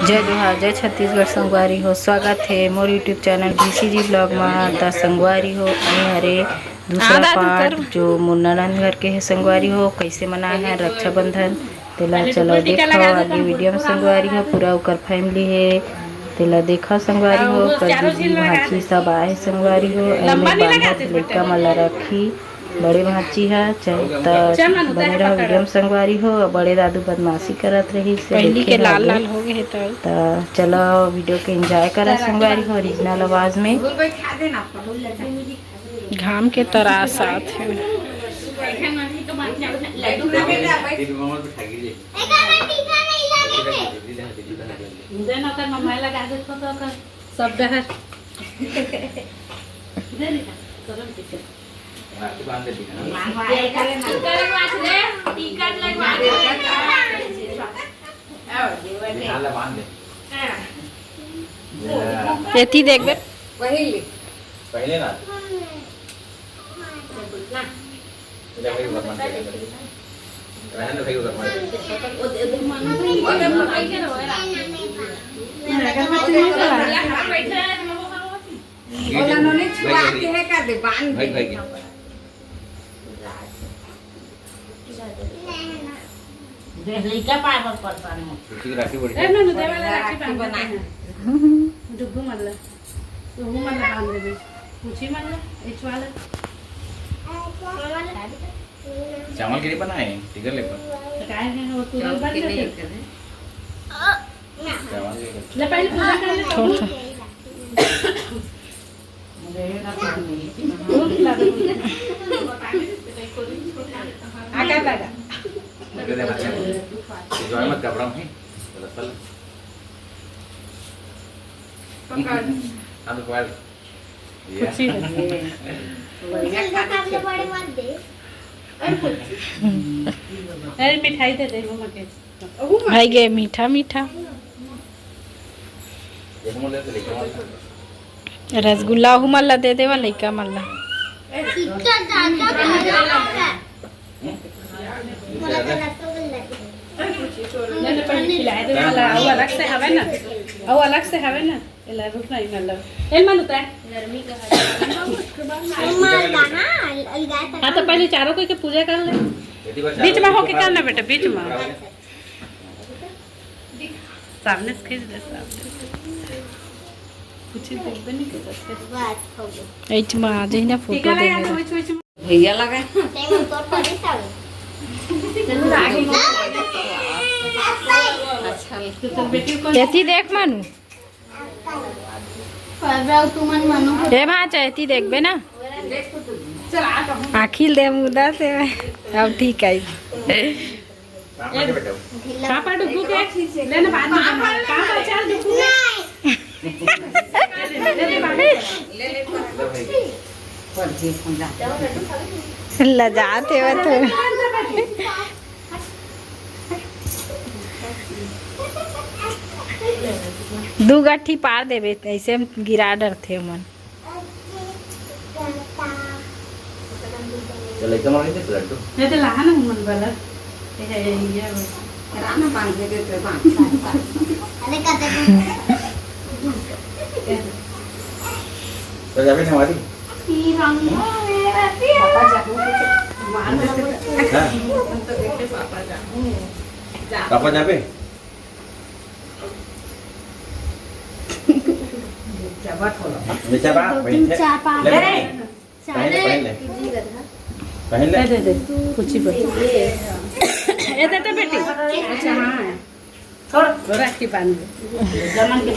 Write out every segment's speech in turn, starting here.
जय जोहार जय छत्तीसगढ़ संगवारी हो। स्वागत है मोर यूट्यूब चैनल बीसीजी ब्लॉग में। ता संगवारी हो हरे दूसरा पार्ट जो मोर ननद घर के है संगवारी हो कैसे मनाए हैं रक्षाबंधन तेला चलो देखो आगे वीडियो में संगवारी हो पूरा उकर फैमिली है तेला देखा संगवारी हो कर दीदी भाची सब आए संगवारी हो लड़का मला रखी बड़े भाची है बने रहो वीडियो में संगवारी हो बड़े दादू बदमाशी करत रही पहली के लाल लाल हो गए तो चलो वीडियो के एंजॉय करा संगवारी हो ओरिजिनल आवाज में। घाम के तरह साथ है सब देती देख बे पहले ना राखी बड़ी चावल के लिए बनाए टिकर ले मत घबराओ है मिठाई दे दे भाई गे मीठा मीठा रसगुल्ला हूँ मल्ला दे दे लइका मल्ला अलग से हवे ना रुक नहीं हाँ तो पहले चारों को के पूजा कर ले बीच में होके करना बेटा बीच में सामने से खींच दे कुछ देखबे नहीं करते एच में आ जाई ना फोटो दे भैया लगा अच्छा देख मानू हे माँ चाहती देखबे ना आखिल दे मुदा से अब ठीक है पापा डुबू के लेना बाद में पापा चल डुबू लजाते हो तो दू गट्ठी पार देवे ऐसे गिरा डर थे मन पापा जाबे पहले दे दे कुछ ही ये दे तो बेटी अच्छा हाँ छोड़ राखी बांध जमन के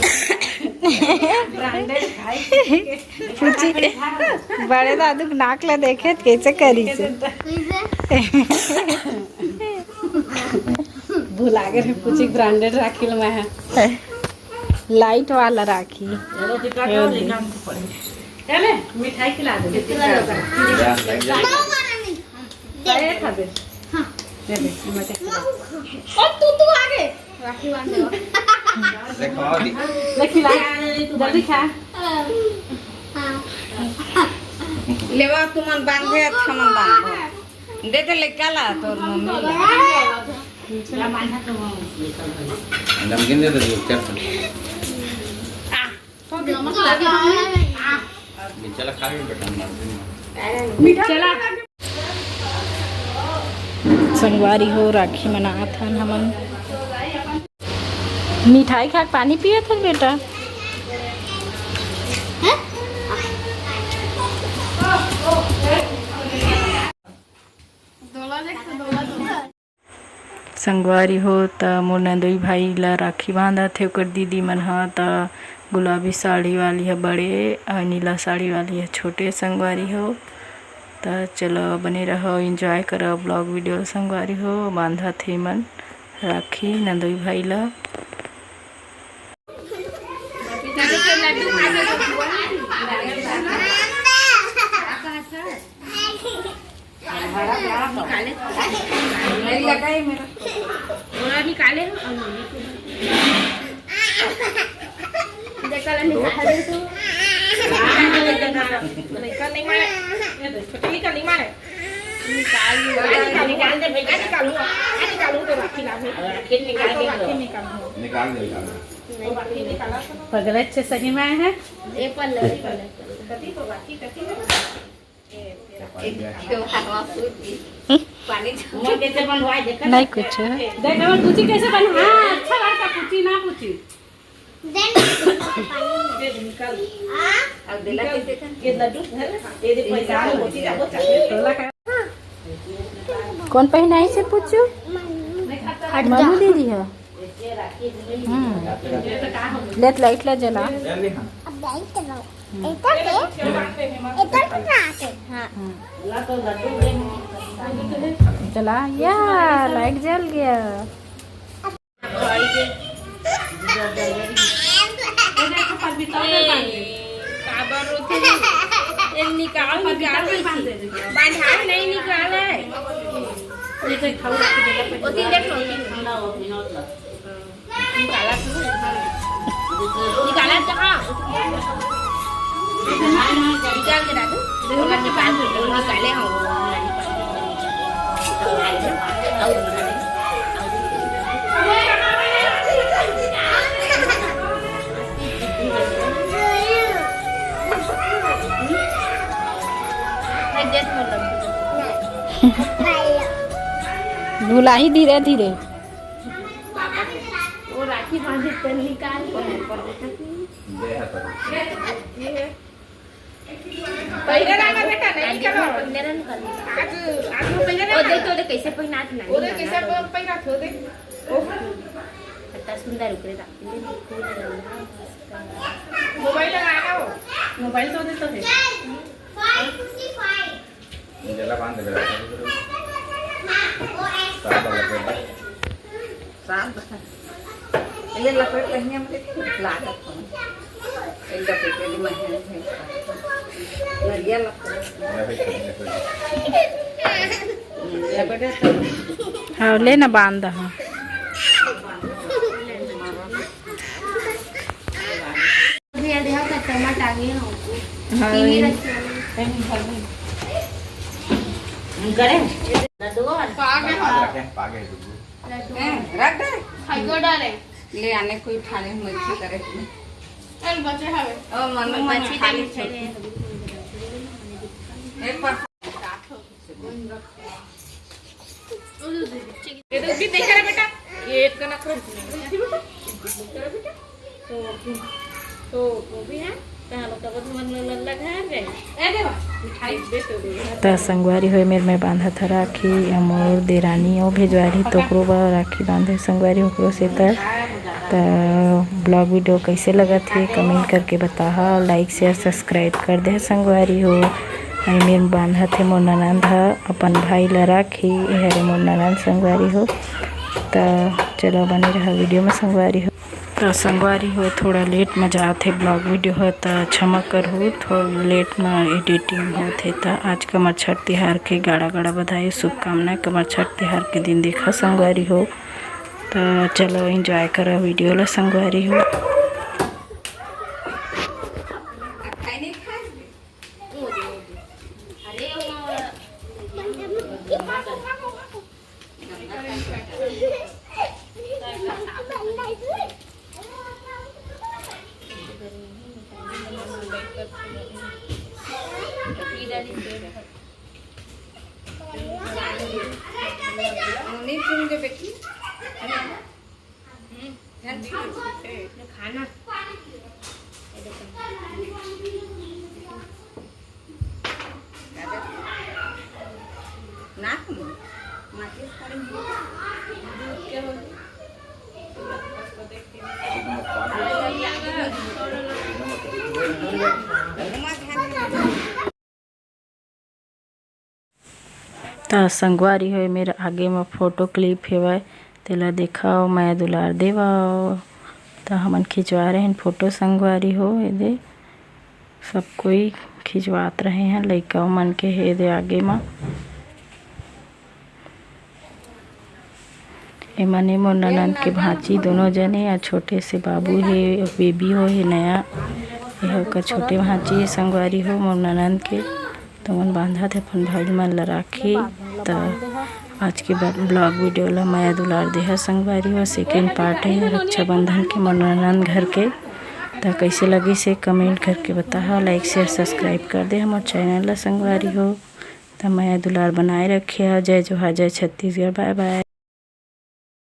ब्रांडेड खाई पूछी बड़े दादू नाक ला देखे कैसे करी से भुला गए पूछी ब्रांडेड राखी लो मैं लाइट वाला राखी चले मिठाई खिला दे तू आगे राखी बांध जल्दी खा लेवा तुमन बांधे थमन बांध दे दे ले काला तोर मम्मी नमकीन दे दो चल चला खा लो बेटा चला संगवारी हो राखी मनात हन हमन मिठाई खा के पानी पिए थे बेटा संगवारी हो त मोर नंदोई भाई ला राखी बांधा थे ओकर दीदी मन ह त गुलाबी साड़ी वाली है बड़े और नीला साड़ी वाली है छोटे संगवारी हो त चलो बने रहो एंजॉय करो ब्लॉग वीडियो संगवारी हो बांधा थे मन राखी नंदोई भाई ला निकाले पगलत से सही में है नहीं कुछ पूछी कैसे बना अच्छा लड़का पूछी ना पूछी कौन पहनाई से पूछू मनु दीदी है लेट लाइट ला जला चला या लाइट जल गया नहीं निकाले निकाला जहाँ निकाल के डालो निकाले धुलाई धीरे धीरे वो राखी बांधे तेल निकाल पहले ना बेटा नहीं करो मेरा निकाल आज पहले ना देख तो कैसे पहनात नहीं ओरे कैसे पहनात हो देख कितना सुंदर ऊपर था मोबाइल लगाओ मोबाइल तो दे तो है जला बांध दे साफ ये लपेट लेंगे हम लागत एक दफे के लिए महीने है नरिया लपेट हाँ ले ना बांध हाँ टमाटर आ गया करे पागे रख दे खाइको डाले ले आने कोई ठाने मच्छी करे चल बच्चे खावे ओ मम्मी मच्छी डाली एक बार ये तो भी देख रहा बेटा ये एक का ना करो बेटा तो वो भी है त संगवारी हो मेरे में बांधा था राखी मोर देरानी और भेजवारी तो राखी बांधे संगवारी ओकरो से त ब्लॉग वीडियो कैसे लगा थे कमेंट करके बता लाइक शेयर सब्सक्राइब कर दे संगवारी हो मेरे बांधा थे मोर ननंद अपन भाई ला राखी हरे मोर ननंद संगवारी हो त चलो बने रहा वीडियो में संगवारी हो तो संगवारी हो थोड़ा लेट में जाते ब्लॉग वीडियो हो तो क्षमा करो थोड़ा लेट में एडिटिंग होते तो आज कमर छठ तिहार के गाड़ा गाड़ा बधाई शुभकामनाएं कमर छठ तिहार के दिन देखा संगवारी हो तो चलो एंजॉय करो वीडियो ला संगवारी हो अरे खाना नाक में माचिस तो संगवारी हो मेरा आगे में फोटो क्लिप हेवय तेला दिखाओ मैं दुलार देवाओ। तो हमन खिंचवा रहे हैं फोटो संगवारी हो दे सब कोई खिंचवात रहे हैं लइका मन के हे दे आगे में ए मने मोर ननद के भांची दोनों जने या छोटे से बाबू है बेबी हो है नया यह ओकर छोटे भांची है संगवारी हो मोर ननद के तो मन बांधा थे अपन भाई मन ला राखी। तो आज के ब्लॉग वीडियो ला माया दुलार देहा संगवारी हो सेकेंड पार्ट है रक्षाबंधन के मोर ननद घर के। तो कैसे लगी से कमेंट करके बता लाइक शेयर सब्सक्राइब कर दे हमारे चैनल ला संगवारी हो। तो माया दुलार बनाए रखे जय जोहार जय छत्तीसगढ़ बाय बाय।